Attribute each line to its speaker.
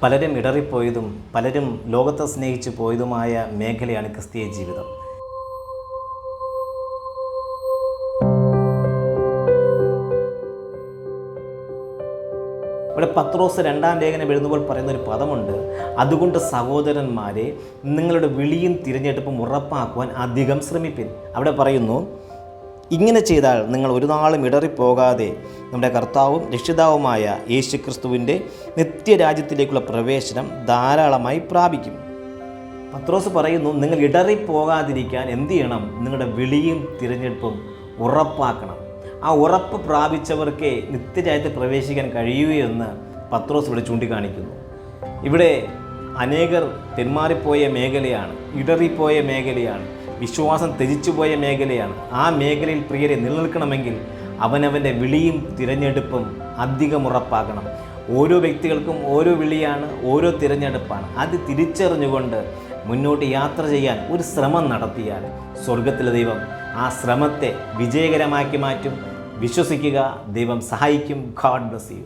Speaker 1: പലരും ഇടറിപ്പോയതും പലരും ലോകത്തെ സ്നേഹിച്ച് പോയതുമായ മേഖലയാണ് ക്രിസ്തീയ ജീവിതം. ഇവിടെ പത്രോസ് 2-ാം ലേഖനം എഴുതുമ്പോൾ പറയുന്നൊരു പദമുണ്ട്. അതുകൊണ്ട് സഹോദരന്മാരെ, നിങ്ങളുടെ വിളിയും തിരഞ്ഞെടുപ്പും ഉറപ്പാക്കുവാൻ അധികം ശ്രമിപ്പിൻ. അവിടെ പറയുന്നു, ഇങ്ങനെ ചെയ്താൽ നിങ്ങൾ ഒരു നാളും ഇടറിപ്പോകാതെ നമ്മുടെ കർത്താവും രക്ഷിതാവുമായ യേശുക്രിസ്തുവിൻ്റെ നിത്യരാജ്യത്തിലേക്കുള്ള പ്രവേശനം ധാരാളമായി പ്രാപിക്കും. പത്രോസ് പറയുന്നു, നിങ്ങൾ ഇടറിപ്പോകാതിരിക്കാൻ എന്ത് ചെയ്യണം? നിങ്ങളുടെ വിളിയും തിരഞ്ഞെടുപ്പും ഉറപ്പാക്കണം. ആ ഉറപ്പ് പ്രാപിച്ചവർക്ക് നിത്യരാജ്യത്തിൽ പ്രവേശിക്കാൻ കഴിയുകയെന്ന് പത്രോസ് ഇവിടെ ചൂണ്ടിക്കാണിക്കുന്നു. ഇവിടെ അനേകർ തെന്മാറിപ്പോയ മേഖലയാണ്, ഇടറിപ്പോയ മേഖലയാണ്, വിശ്വാസം ത്യജിച്ചുപോയ മേഖലയാണ്. ആ മേഖലയിൽ പ്രിയരെ നിലനിൽക്കണമെങ്കിൽ അവനവൻ്റെ വിളിയും തിരഞ്ഞെടുപ്പും അധികം ഉറപ്പാക്കണം. ഓരോ വ്യക്തികൾക്കും ഓരോ വിളിയാണ്, ഓരോ തിരഞ്ഞെടുപ്പാണ്. അത് തിരിച്ചറിഞ്ഞുകൊണ്ട് മുന്നോട്ട് യാത്ര ചെയ്യാൻ ഒരു ശ്രമം നടത്തിയാൽ സ്വർഗത്തിലെ ദൈവം ആ ശ്രമത്തെ വിജയകരമാക്കി മാറ്റും. വിശ്വസിക്കുക, ദൈവം സഹായിക്കും. God bless you.